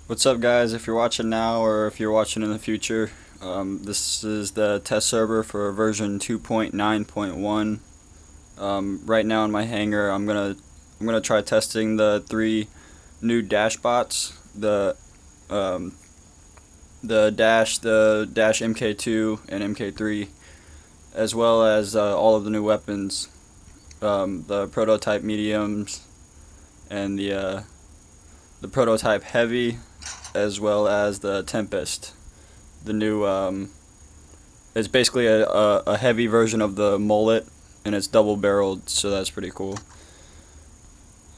What's up, guys? If you're watching now or if you're watching in the future, this is the test server for version 2.9.1. Right now in my hangar, I'm gonna try testing the three new dash bots, um, the dash MK2 and MK3, as well as all of the new weapons, the prototype mediums and the prototype heavy, as well as the Tempest. The new it's basically a heavy version of the mullet, and it's double barreled, so that's pretty cool.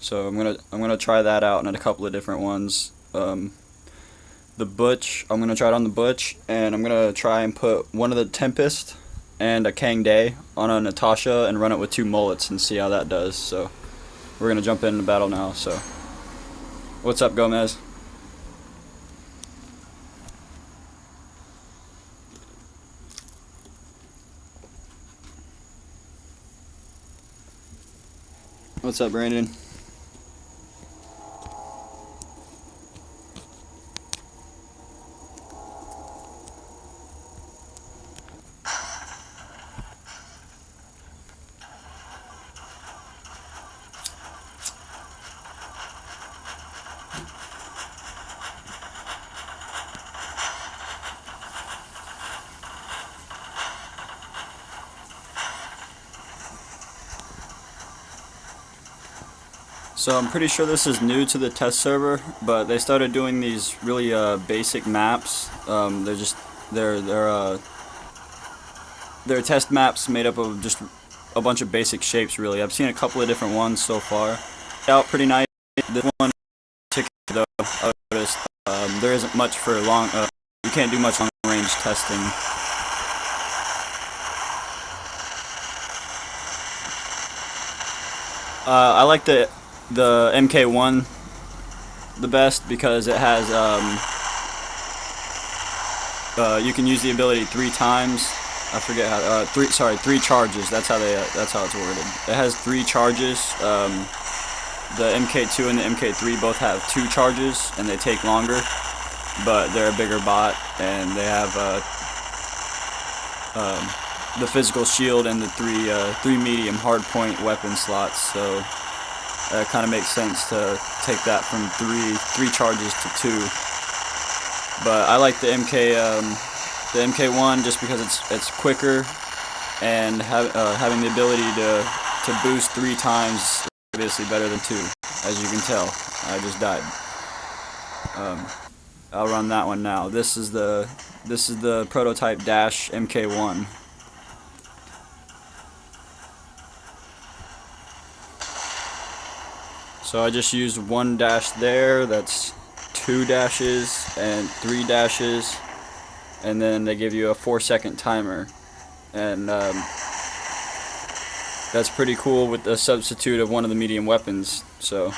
So I'm gonna try that out in a couple of different ones. The Butch, I'm gonna try it on the Butch, and I'm gonna try and put one of the Tempest and a Kang Day on a Natasha and run it with two mullets and see how that does. So we're gonna jump into battle now. So what's up, Gomez? What's up, Brandon? So I'm pretty sure this is new to the test server, but they started doing these really basic maps. They're test maps made up of just a bunch of basic shapes. Really, I've seen a couple of different ones so far. Out pretty nice. This one, in particular, though, I noticed there isn't much for long. You can't do much long range testing. I like the MK1 the best because it has you can use the ability three times. I forget how three charges. That's how it's worded. It has three charges. The MK2 and the MK3 both have two charges and they take longer, but they're a bigger bot and they have the physical shield and the three medium hardpoint weapon slots. So it kind of makes sense to take that from three charges to two. But I like the MK1 just because it's quicker, and having the ability to boost three times is obviously better than two, as you can tell. I just died. I'll run that one now. This is the prototype dash MK1. So I just used one dash there. That's two dashes and three dashes, and then they give you a 4-second timer, and that's pretty cool with the substitute of one of the medium weapons. So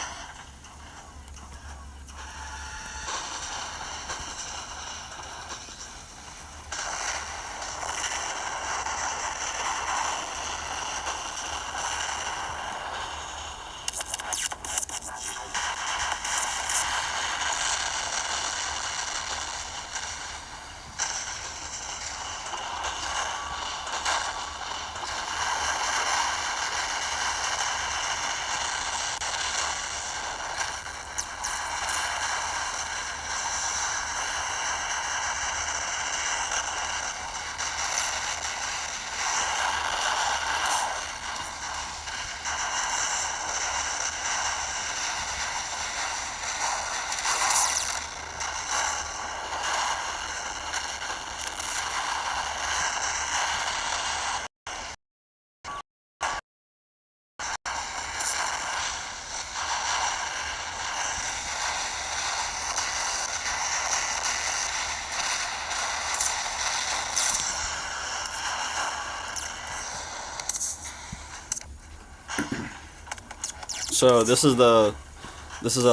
this is a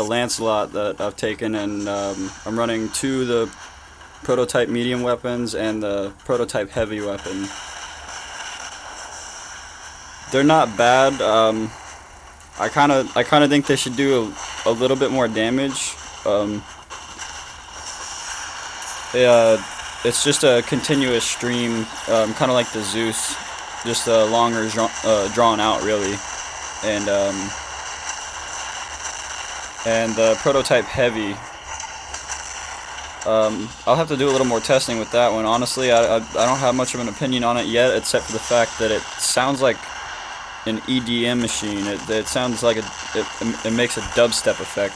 Lancelot that I've taken, and I'm running two of the prototype medium weapons and the prototype heavy weapon. They're not bad. I kind of think they should do a little bit more damage. It's just a continuous stream, kind of like the Zeus, just longer, drawn out, really, and the prototype heavy. I'll have to do a little more testing with that one. Honestly, I don't have much of an opinion on it yet, except for the fact that it sounds like an EDM machine. It sounds like it makes a dubstep effect.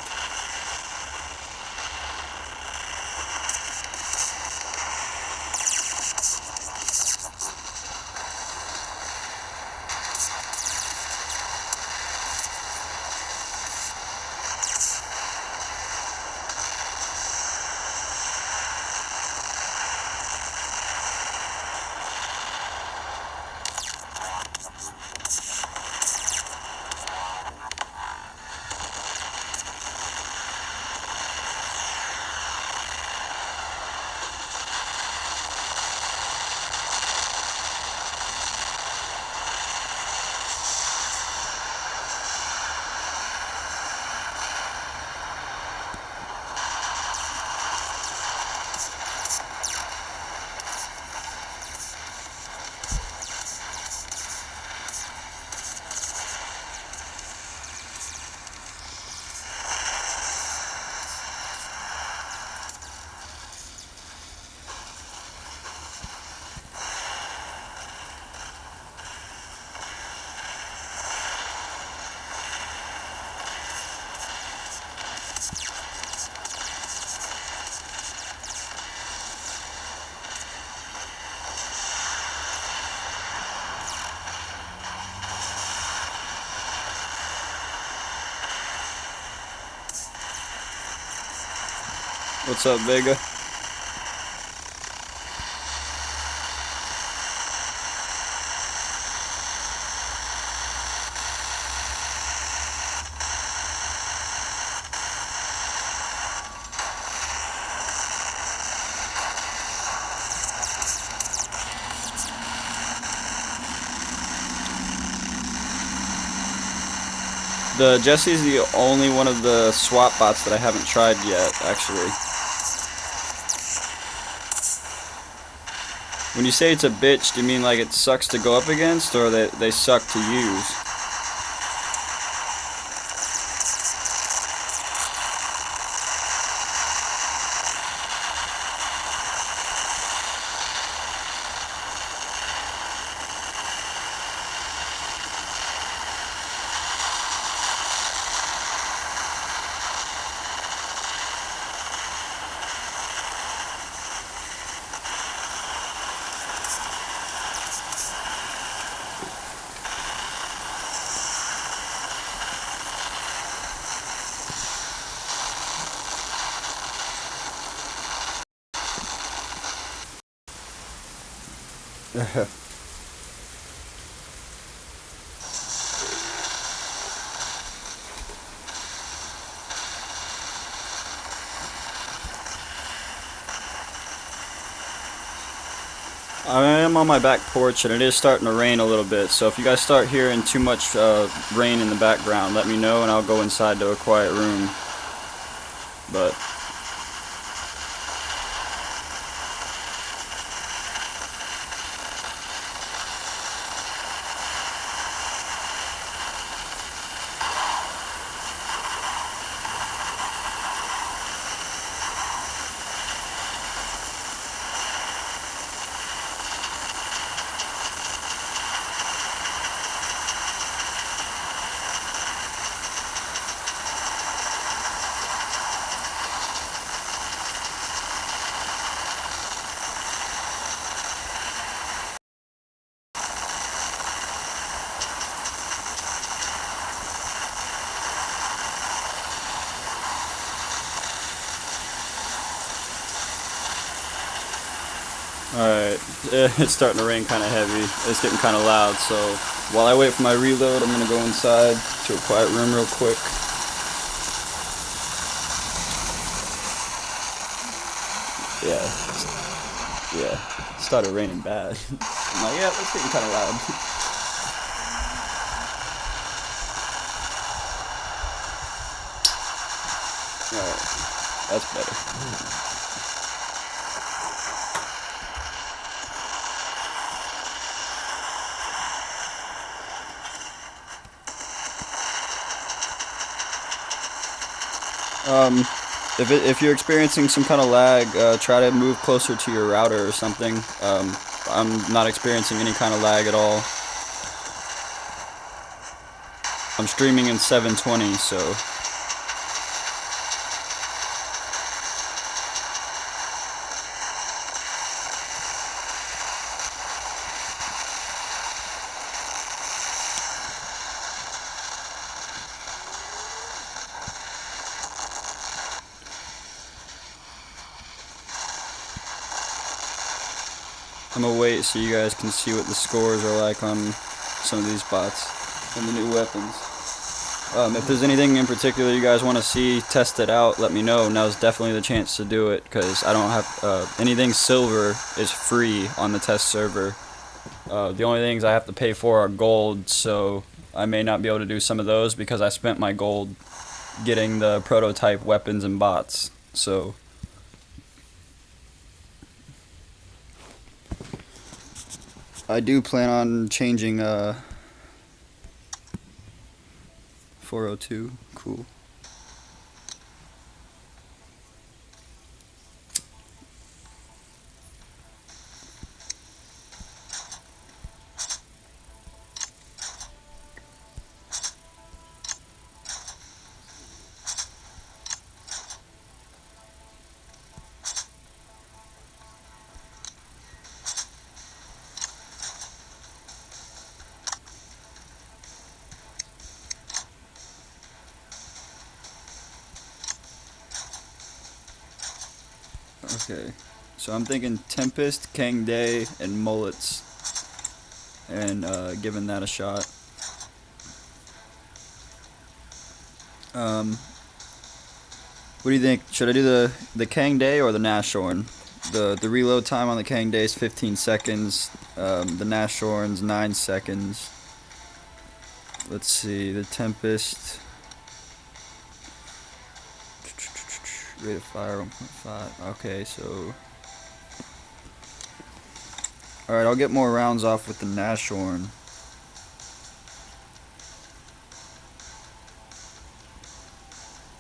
What's up, Vega? The Jesse's the only one of the swap bots that I haven't tried yet, actually. When you say it's a bitch, do you mean like it sucks to go up against, or they suck to use? I am on my back porch and it is starting to rain a little bit, so if you guys start hearing too much rain in the background, let me know and I'll go inside to a quiet room. But alright, it's starting to rain kind of heavy. It's getting kind of loud, so while I wait for my reload, I'm going to go inside to a quiet room real quick. Yeah, it started raining bad. I'm like, yeah, it's getting kind of loud. Alright, that's better. Um, if you're experiencing some kind of lag, try to move closer to your router or something. I'm not experiencing any kind of lag at all. I'm streaming in 720, so I'm gonna wait so you guys can see what the scores are like on some of these bots and the new weapons. If there's anything in particular you guys want to see tested out, let me know. Now's definitely the chance to do it because I don't have anything silver is free on the test server. The only things I have to pay for are gold, so I may not be able to do some of those because I spent my gold getting the prototype weapons and bots. So I do plan on changing 402. Cool. Okay, so I'm thinking Tempest, Kang Day, and Mullets, and giving that a shot. Um, what do you think? Should I do the Kang Day or the Nashorn? The reload time on the Kang Day is 15 seconds. The Nashorn's 9 seconds. Let's see, the Tempest. Rate of fire 1.5. Okay, so. Alright, I'll get more rounds off with the Nashorn.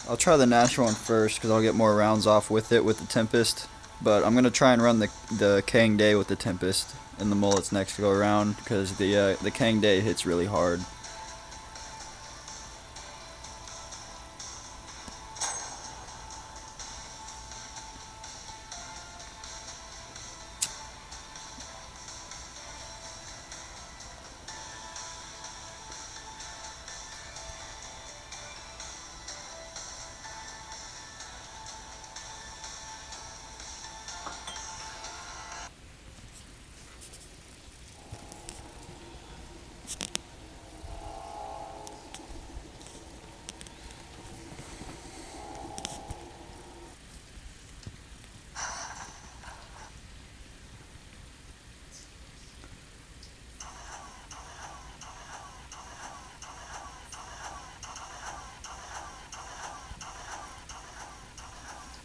I'll try the Nashorn first because I'll get more rounds off with it with the Tempest. But I'm gonna try and run the Kang Day with the Tempest and the Mullets next go around because the Kang Day hits really hard.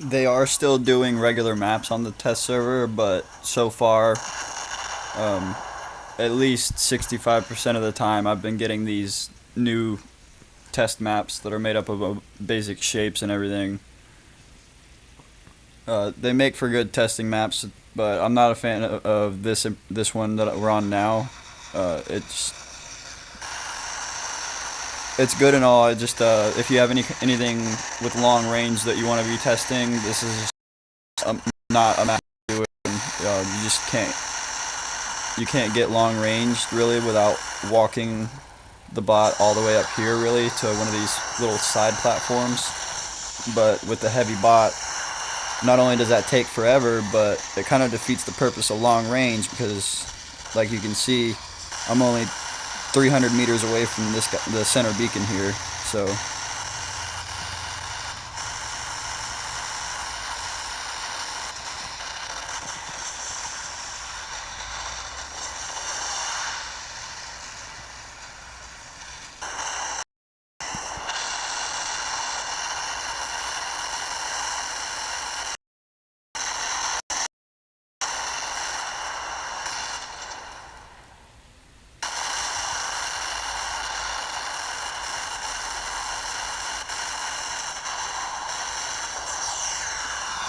They are still doing regular maps on the test server, but so far, um, at least 65% of the time, I've been getting these new test maps that are made up of basic shapes and everything. They make for good testing maps, but I'm not a fan of this one that we're on now. It's good and all. I just if you have anything with long range that you want to be testing, this is not a map to do it. You can't get long range really without walking the bot all the way up here really to one of these little side platforms. But with the heavy bot, not only does that take forever, but it kind of defeats the purpose of long range because, like you can see, I'm only 300 meters away from the center beacon here. So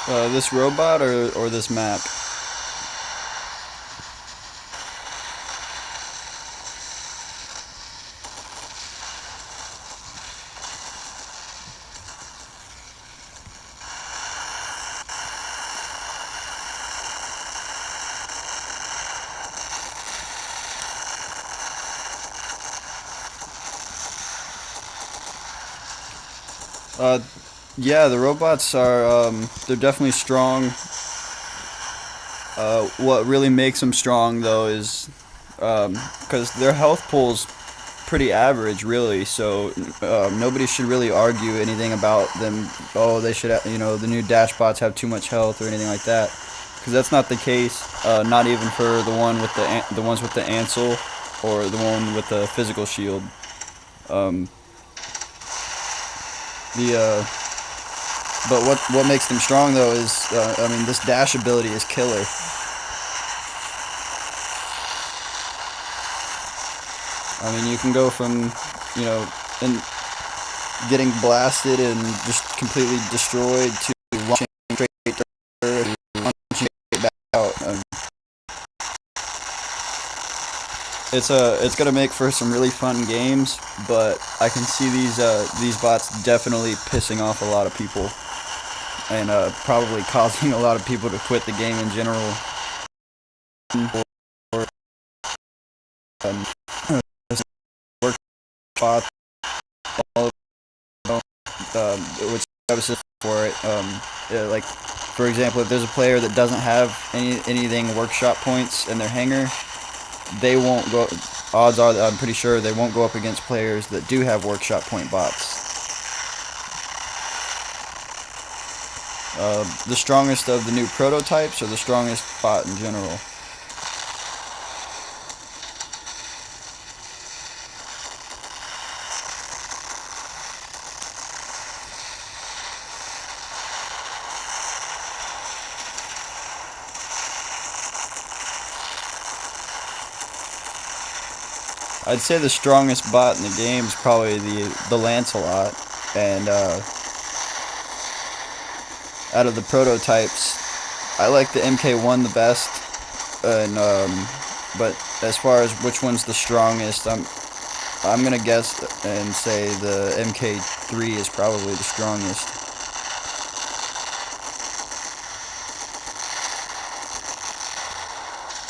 This robot or this map? Uh, yeah, the robots are they're definitely strong. What really makes them strong though is because their health pool's pretty average, really. So nobody should really argue anything about them. Oh, they should, the new dash bots have too much health or anything like that, because that's not the case. Not even for the ones with the Ansel or the one with the physical shield. Um, the but what makes them strong though is I mean, this dash ability is killer. I mean, you can go from, and getting blasted and just completely destroyed to launching straight to earth, launching it back out. It's gonna make for some really fun games, but I can see these bots definitely pissing off a lot of people and probably causing a lot of people to quit the game in general. Or um, work bots, all of them, which I was for it. Like for example, if there's a player that doesn't have anything workshop points in their hangar, they won't go. Odds are that I'm pretty sure they won't go up against players that do have workshop point bots. The strongest of the new prototypes, or the strongest bot in general? I'd say the strongest bot in the game is probably the Lancelot, and out of the prototypes, I like the MK1 the best, and but as far as which one's the strongest, I'm gonna guess and say the MK3 is probably the strongest.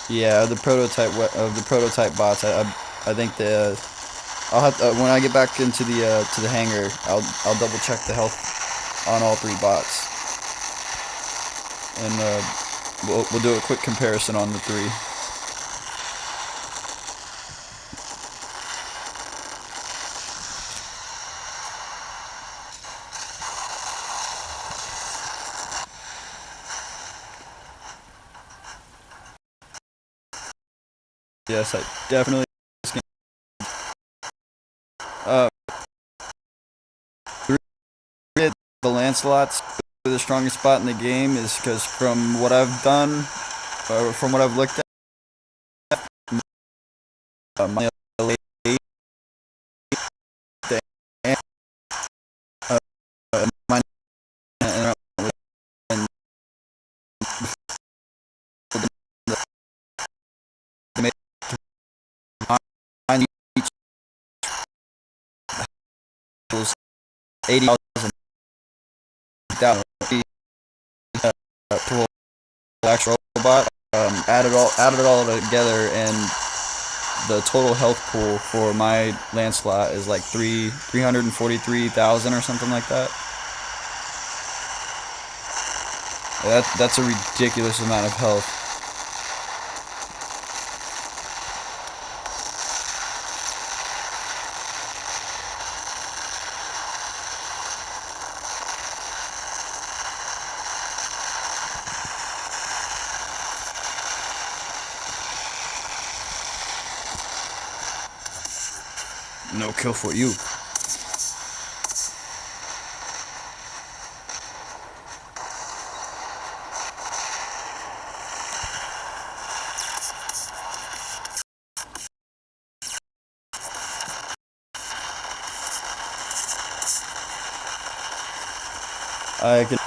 Yeah, of the prototype bots, I think I'll have when I get back into to the hangar, I'll double check the health on all three bots, and we'll do a quick comparison on the three. Yes, I definitely. Uh, the Lancelot's the strongest spot in the game is because from what I've done, from what I've looked at, my lady, uh, my and mine equals 80,000 to actual robot. Added it all together, and the total health pool for my Lancelot is like 343,000 or something like that. That's a ridiculous amount of health. No kill for you. I can.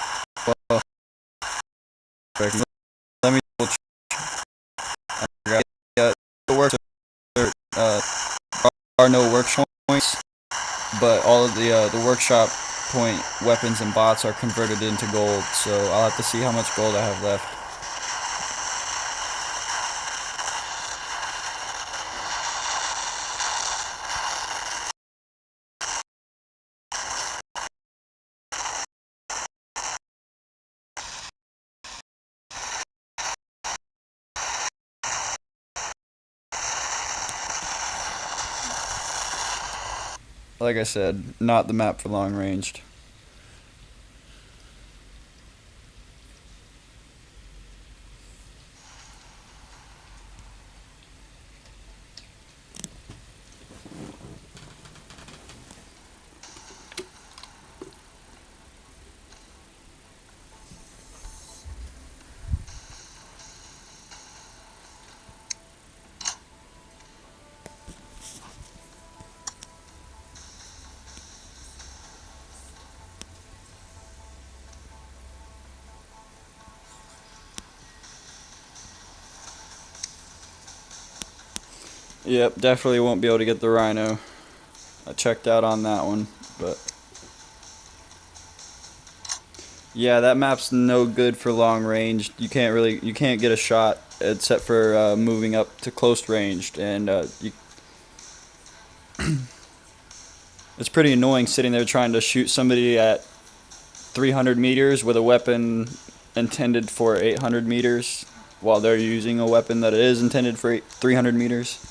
are no workshop points, but all of the workshop point weapons and bots are converted into gold. So I'll have to see how much gold I have left. Like I said, not the map for long ranged. Yep, definitely won't be able to get the Rhino. I checked out on that one, but yeah, that map's no good for long range. You can't get a shot except for moving up to close ranged, and it's pretty annoying sitting there trying to shoot somebody at 300 meters with a weapon intended for 800 meters, while they're using a weapon that is intended for 300 meters.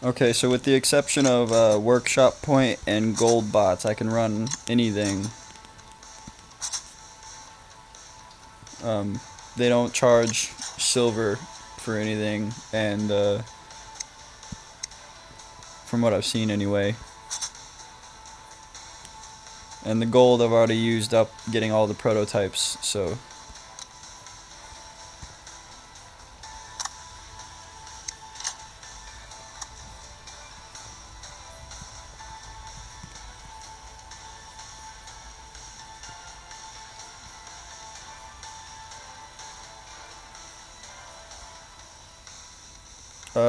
Okay, so with the exception of workshop point and gold bots, I can run anything. They don't charge silver for anything, and from what I've seen anyway. And the gold I've already used up getting all the prototypes, so.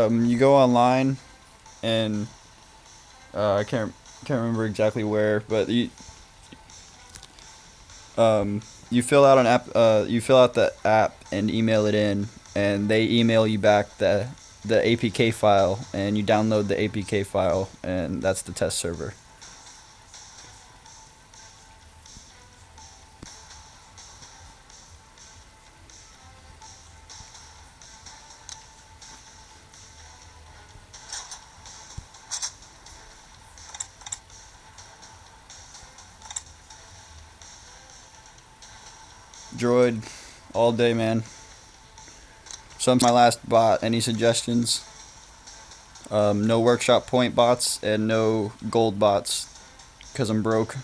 You go online, and I can't remember exactly where, but you fill out an app. You fill out the app and email it in, and they email you back the APK file, and you download the APK file, and that's the test server. Droid, all day, man. So that's my last bot. Any suggestions? No workshop point bots and no gold bots, because I'm broke.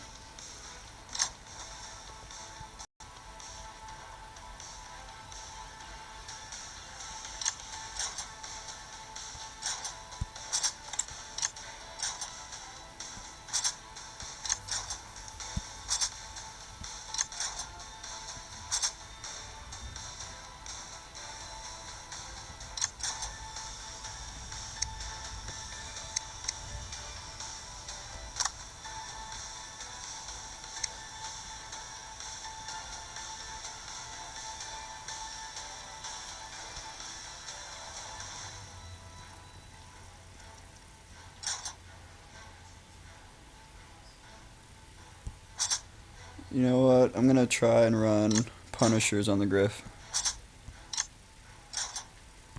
You know what? I'm gonna try and run Punishers on the Griff.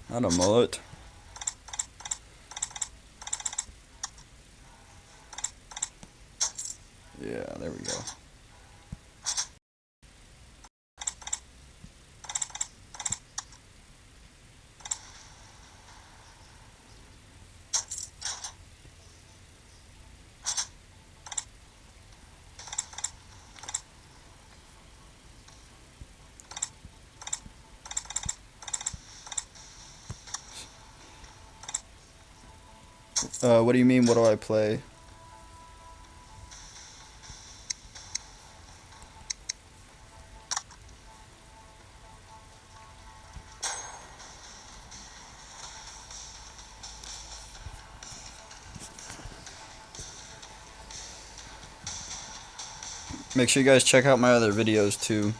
Not a mullet. Yeah, there we go. What do you mean, what do I play? Make sure you guys check out my other videos too.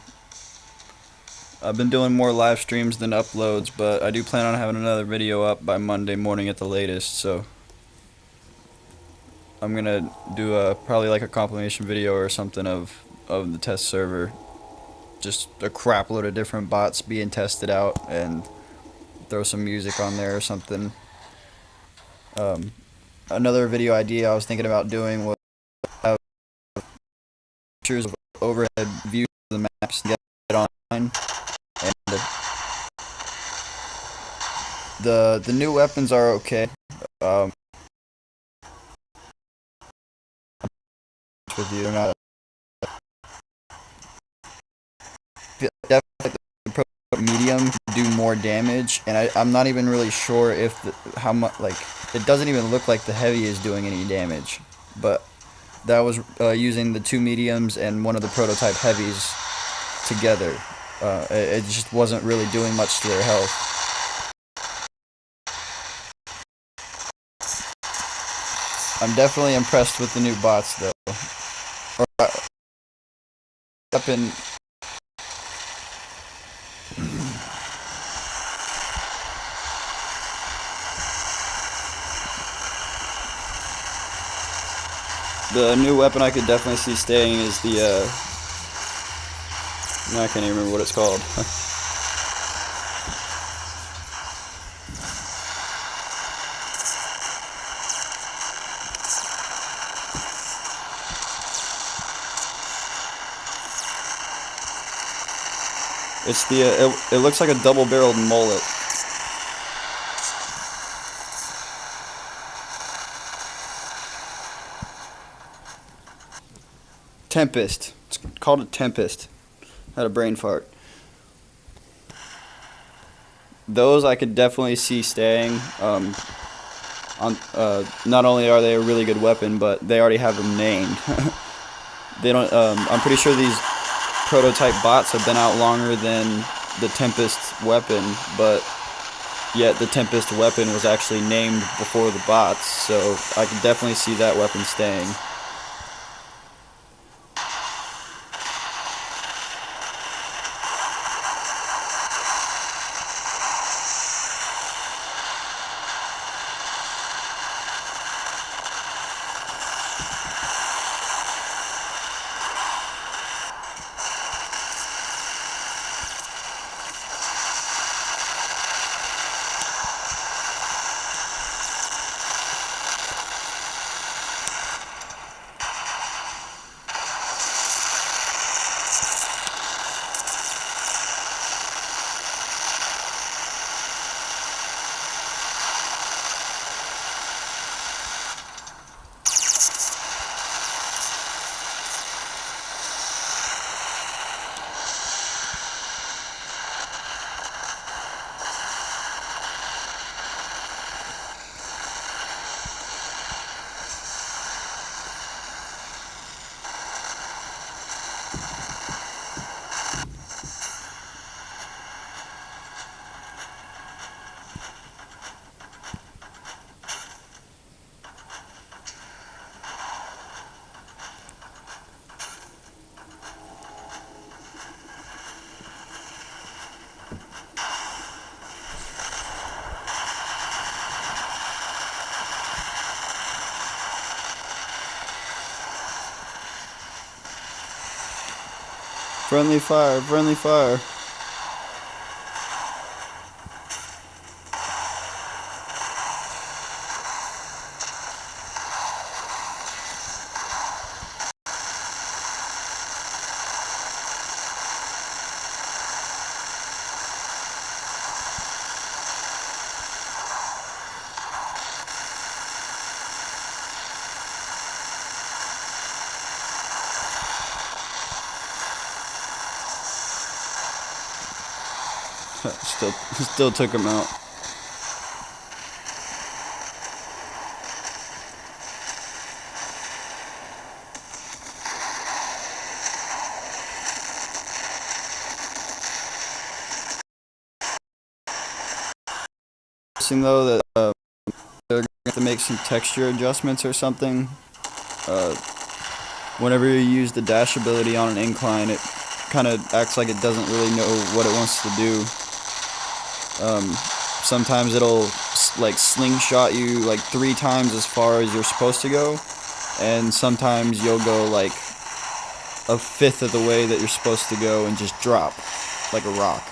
I've been doing more live streams than uploads, but I do plan on having another video up by Monday morning at the latest, so I'm gonna do probably like a compilation video or something of the test server. Just a crap load of different bots being tested out, and throw some music on there or something. Another video idea I was thinking about doing was have pictures of overhead views of the maps to get online. And the new weapons are okay. With you, they're not definitely the pro medium do more damage, and I'm not even really sure if how much, like, it doesn't even look like the heavy is doing any damage, but that was using the two mediums and one of the prototype heavies together. It just wasn't really doing much to their health. I'm definitely impressed with the new bots though. Up in the new weapon I could definitely see staying is the I can't even remember what it's called. It's the it looks like a double-barreled mullet. Tempest. It's called a Tempest. Had a brain fart. Those I could definitely see staying. Not only are they a really good weapon, but they already have them named. They don't. I'm pretty sure these prototype bots have been out longer than the Tempest weapon, but yet the Tempest weapon was actually named before the bots, so I could definitely see that weapon staying. Friendly fire, friendly fire. Still took him out. noticing though that they're gonna have to make some texture adjustments or something. Uh, Whenever you use the dash ability on an incline, it kind of acts like it doesn't really know what it wants to do. Sometimes it'll like slingshot you like 3 times as far as you're supposed to go, and sometimes you'll go like a fifth of the way that you're supposed to go and just drop like a rock.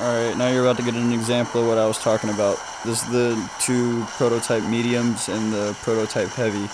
Alright, now you're about to get an example of what I was talking about. This is the 2 prototype mediums and the prototype heavy.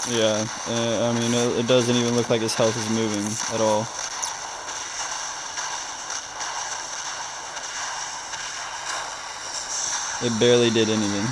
Yeah, I mean, it doesn't even look like his health is moving at all. It barely did anything.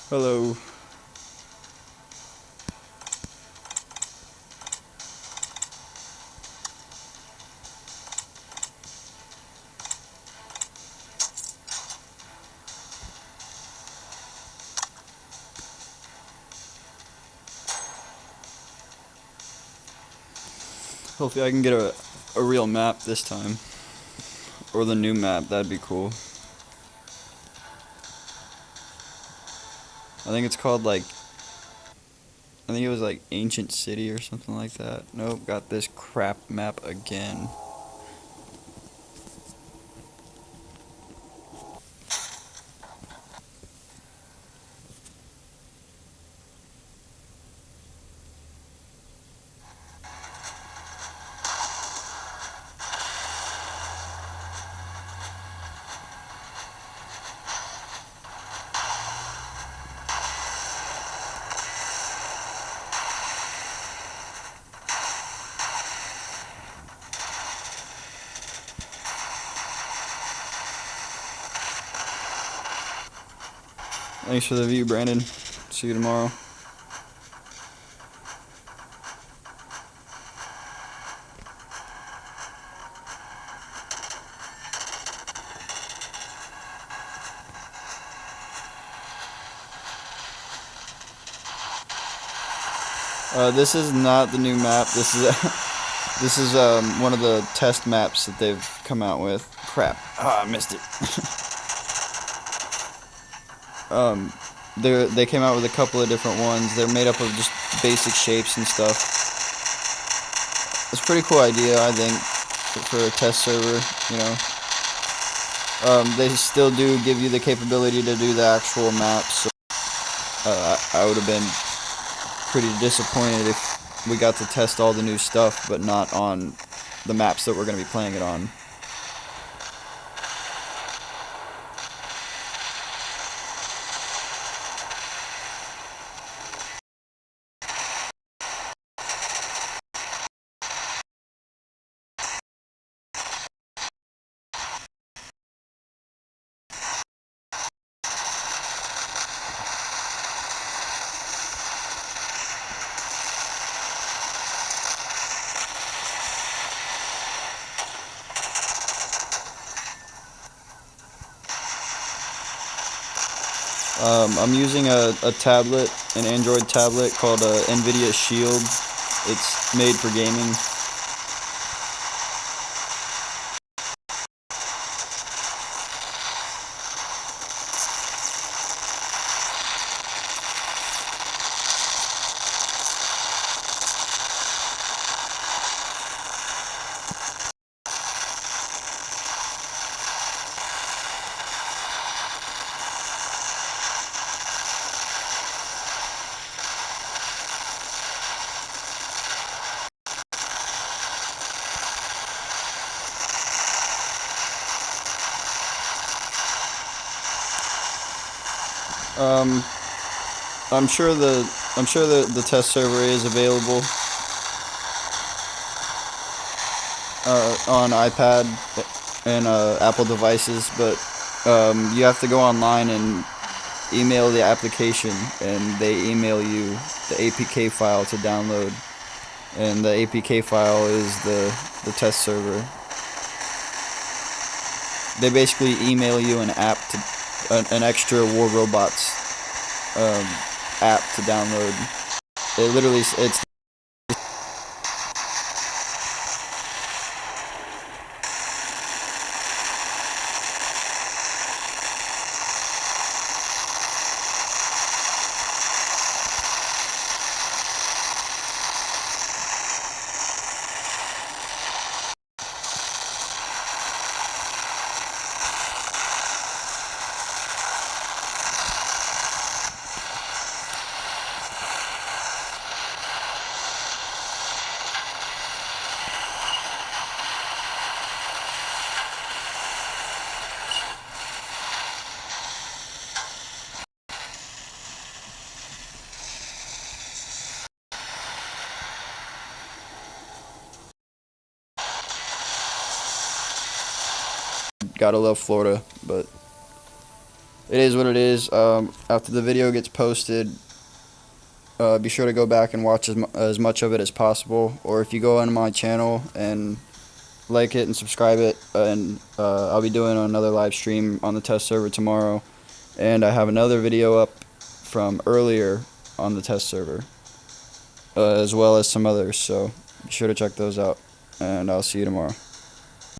Hello. Hopefully I can get a real map this time. Or the new map, that'd be cool. I think it's called like, I think it was like Ancient City or something like that. Nope, got this crap map again. Thanks for the view, Brandon. See you tomorrow. This is not the new map. This is this is one of the test maps that they've come out with. Crap! Ah, I missed it. They came out with a couple of different ones. They're made up of just basic shapes and stuff. It's a pretty cool idea, I think, for a test server. You know, they still do give you the capability to do the actual maps. So, I would have been pretty disappointed if we got to test all the new stuff, but not on the maps that we're going to be playing it on. I'm using a tablet, an Android tablet called NVIDIA Shield. It's made for gaming. Um, I'm sure the test server is available on iPad and Apple devices, but you have to go online and email the application, and they email you the APK file to download, and the APK file is the test server. They basically email you an app to an extra War Robots app to download. It literally it's gotta love Florida, but it is what it is. After the video gets posted, be sure to go back and watch as much of it as possible. Or if you go on my channel and like it and subscribe it, and I'll be doing another live stream on the test server tomorrow. And I have another video up from earlier on the test server, as well as some others. So be sure to check those out, and I'll see you tomorrow.